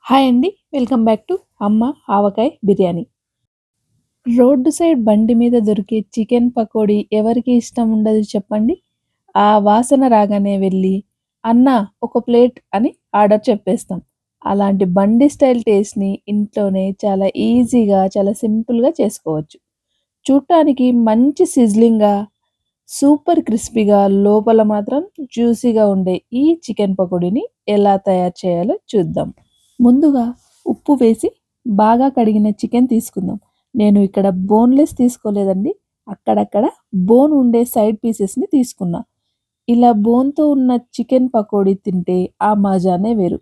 Hi అండి. Welcome back to అమ్మ ఆవకాయ biryani. Road side బండి మీద దొరికే చికెన్ పకోడీ ఎవరికి ఇష్టం ఉండదు చెప్పండి? ఆ వాసన రాగానే వెళ్ళి, "అన్న ఒక ప్లేట్" అని ఆర్డర్ చెప్పేస్తాం. అలాంటి బండి స్టైల్ టేస్ట్‌ని ఇంట్లోనే చాలా ఈజీగా, చాలా సింపుల్‌గా చేసుకోవచ్చు. చూడటానికి మంచి సిజ్లింగ్‌గా, సూపర్ క్రిస్పీగా, లోపల మాత్రం జ్యూసీగా ఉండే ఈ చికెన్ పకోడీని ఎలా తయారు చేయాలో చూద్దాం. ముందుగా ఉప్పు వేసి బాగా కడిగిన చికెన్ తీసుకుందాం. నేను ఇక్కడ బోన్‌లెస్ తీసుకోలేదండి. అక్కడక్కడ బోన్ ఉండే సైడ్ పీసెస్‌ని తీసుకున్నా. ఇలా బోన్‌తో ఉన్న చికెన్ పకోడీ తింటే ఆ మజానే వేరు.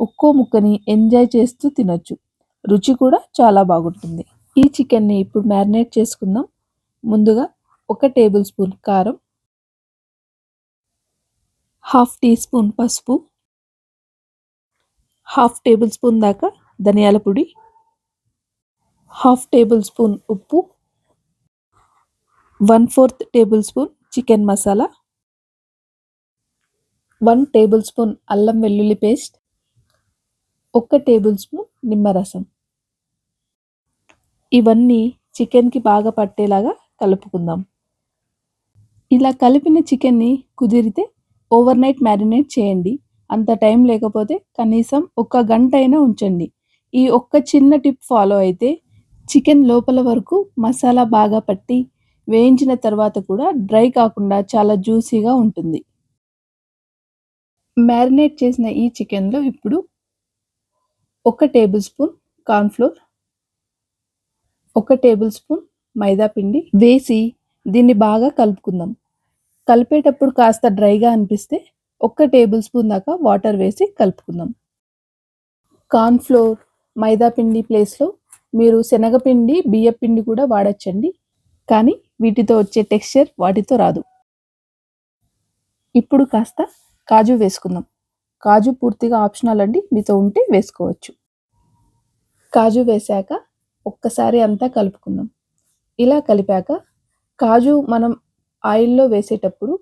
ఒక్కో ముక్కని ఎంజాయ్ చేస్తూ తినొచ్చు. రుచి కూడా చాలా బాగుంటుంది. ఈ చికెన్‌ని ఇప్పుడు మ్యారినేట్ చేసుకుందాం. ముందుగా ఒక టేబుల్ స్పూన్ కారం, హాఫ్ టీ స్పూన్ పసుపు, హాఫ్ టేబుల్ స్పూన్ దాకా ధనియాల పొడి, హాఫ్ టేబుల్ స్పూన్ ఉప్పు, 1/4 table spoon chicken masala, 1 table spoon అల్లం వెల్లుల్లి పేస్ట్, 1 టేబుల్ స్పూన్ నిమ్మరసం. ఇవన్నీ చికెన్‌కి బాగా పట్టేలాగా కలుపుకుందాం. ఇలా కలిపిన చికెన్‌ని కుదిరితే ఓవర్‌నైట్ మ్యారినేట్ చేయండి. అంత టైం లేకపోతే కనీసం ఒక గంటైనా ఉంచండి. ఈ ఒక్క చిన్న టిప్ ఫాలో అయితే చికెన్ లోపల వరకు మసాలా బాగా పట్టి, వేయించిన తర్వాత కూడా డ్రై కాకుండా చాలా జ్యూసీగా ఉంటుంది. మ్యారినేట్ చేసిన ఈ చికెన్‌లో ఇప్పుడు 1 tablespoon cornflour, 1 tablespoon మైదా పిండి వేసి దీన్ని బాగా కలుపుకుందాం. కలిపేటప్పుడు కాస్త డ్రైగా అనిపిస్తే 1 టేబుల్ స్పూన్ దాకా వాటర్ వేసి కలుపుకుందాం. కార్న్ ఫ్లోర్, మైదా పిండి ప్లేస్‌లో మీరు శనగపిండి, బియ్యపిండి కూడా వాడొచ్చండి. కానీ వీటితో వచ్చే టెక్స్చర్ వాటితో రాదు. ఇప్పుడు కాస్త కాజు వేసుకుందాం. కాజు పూర్తిగా ఆప్షనల్ అండి. మీతో ఉంటే వేసుకోవచ్చు. కాజు వేశాక ఒక్కసారి అంతా కలుపుకుందాం. ఇలా కలిపాక కాజు మనం ఆయిల్‌లో వేసేటప్పుడు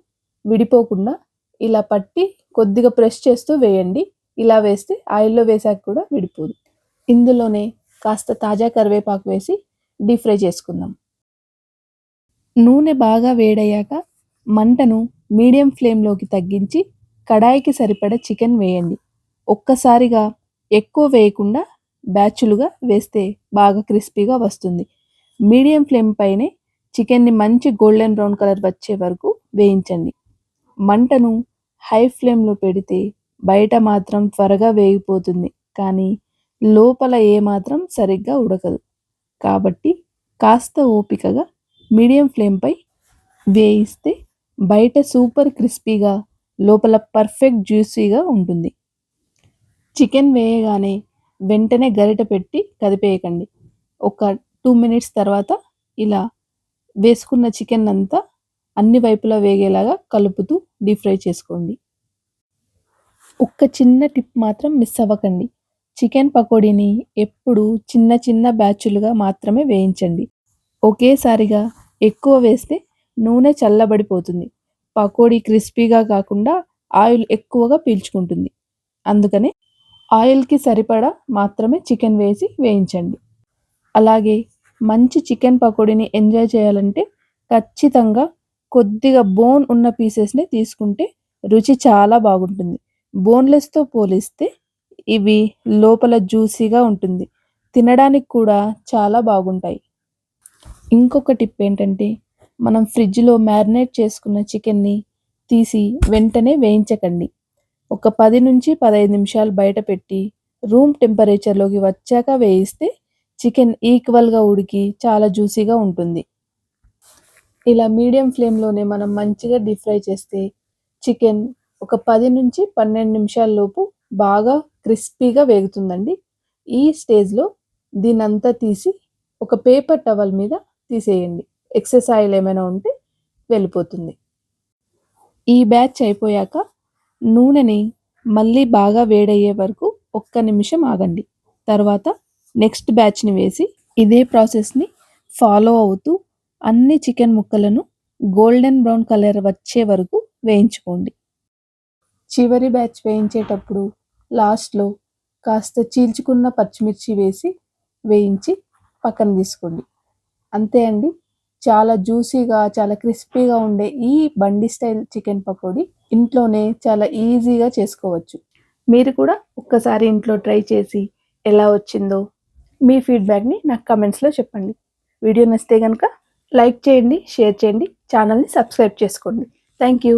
విడిపోకుండా ఇలా పట్టి కొద్దిగా ప్రెస్ చేస్తూ వేయండి. ఇలా వేస్తే ఆయిల్‌లో వేశాక కూడా విడిపోదు. ఇందులోనే కాస్త తాజా కరివేపాకు వేసి డీప్ ఫ్రై చేసుకుందాం. నూనె బాగా వేడయ్యాక మంటను మీడియం ఫ్లేమ్‌లోకి తగ్గించి కడాయికి సరిపడా చికెన్ వేయండి. ఒక్కసారిగా ఎక్కువ వేయకుండా బ్యాచులుగా వేస్తే బాగా క్రిస్పీగా వస్తుంది. మీడియం ఫ్లేమ్ పైనే చికెన్‌ని మంచి గోల్డెన్ బ్రౌన్ కలర్ వచ్చే వరకు వేయించండి. మంటను హై ఫ్లేమ్‌లో పెడితే బయట మాత్రం త్వరగా వేగిపోతుంది. కానీ లోపల ఏమాత్రం సరిగ్గా ఉడకదు. కాబట్టి కాస్త ఓపికగా మీడియం ఫ్లేమ్‌పై వేయిస్తే బయట సూపర్ క్రిస్పీగా, లోపల పర్ఫెక్ట్ జ్యూసీగా ఉంటుంది. చికెన్ వేయగానే వెంటనే గరిటె పెట్టి కదిపేయకండి. ఒక 2 మినిట్స్ తర్వాత ఇలా వేసుకున్న చికెన్ అంతా అన్ని వైపులా వేగేలాగా కలుపుతూ డీప్ ఫ్రై చేసుకోండి. ఒక్క చిన్న టిప్ మాత్రం మిస్ అవ్వకండి. చికెన్ పకోడీని ఎప్పుడూ చిన్న చిన్న బ్యాచులుగా మాత్రమే వేయించండి. ఒకేసారిగా ఎక్కువ వేస్తే నూనె చల్లబడిపోతుంది. పకోడీ క్రిస్పీగా కాకుండా ఆయిల్ ఎక్కువగా పీల్చుకుంటుంది. అందుకనే ఆయిల్‌కి సరిపడా మాత్రమే చికెన్ వేసి వేయించండి. అలాగే మంచి చికెన్ పకోడీని ఎంజాయ్ చేయాలంటే ఖచ్చితంగా కొద్దిగా బోన్ ఉన్న పీసెస్‌ని తీసుకుంటే రుచి చాలా బాగుంటుంది. బోన్‌లెస్‌తో పోలిస్తే ఇవి లోపల జ్యూసీగా ఉంటుంది. తినడానికి కూడా చాలా బాగుంటాయి. ఇంకొక టిప్ ఏంటంటే, మనం ఫ్రిడ్జ్‌లో మ్యారినేట్ చేసుకున్న చికెన్‌ని తీసి వెంటనే వేయించకండి. ఒక 10-15 నిమిషాలు బయట పెట్టి, రూమ్ టెంపరేచర్‌లోకి వచ్చాక వేయిస్తే చికెన్ ఈక్వల్‌గా ఉడికి చాలా జ్యూసీగా ఉంటుంది. ఇలా మీడియం ఫ్లేమ్‌లోనే మనం మంచిగా డీప్ ఫ్రై చేస్తే చికెన్ ఒక 10-12 నిమిషాల్లోపు బాగా క్రిస్పీగా వేగుతుందండి. ఈ స్టేజ్‌లో దీన్నంతా తీసి ఒక పేపర్ టవల్ మీద తీసేయండి. ఎక్సెస్ ఆయిల్ ఏమైనా ఉంటే వెళ్ళిపోతుంది. ఈ బ్యాచ్ అయిపోయాక నూనెని మళ్ళీ బాగా వేడయ్యే వరకు ఒక్క నిమిషం ఆగండి. తర్వాత నెక్స్ట్ బ్యాచ్‌ని వేసి ఇదే ప్రాసెస్‌ని ఫాలో అవుతూ అన్ని చికెన్ ముక్కలను గోల్డెన్ బ్రౌన్ కలర్ వచ్చే వరకు వేయించుకోండి. చివరి బ్యాచ్ వేయించేటప్పుడు లాస్ట్‌లో కాస్త చీల్చుకున్న పచ్చిమిర్చి వేసి వేయించి పక్కన తీసుకోండి. అంతే అండి. చాలా జ్యూసీగా, చాలా క్రిస్పీగా ఉండే ఈ బండి స్టైల్ చికెన్ పకోడీ ఇంట్లోనే చాలా ఈజీగా చేసుకోవచ్చు. మీరు కూడా ఒక్కసారి ఇంట్లో ట్రై చేసి ఎలా వచ్చిందో మీ ఫీడ్‌బ్యాక్‌ని నాకు కామెంట్స్‌లో చెప్పండి. వీడియో నచ్చితే గనక లైక్ చేయండి, షేర్ చేయండి, ఛానల్‌ని సబ్స్క్రైబ్ చేసుకోండి. Thank you.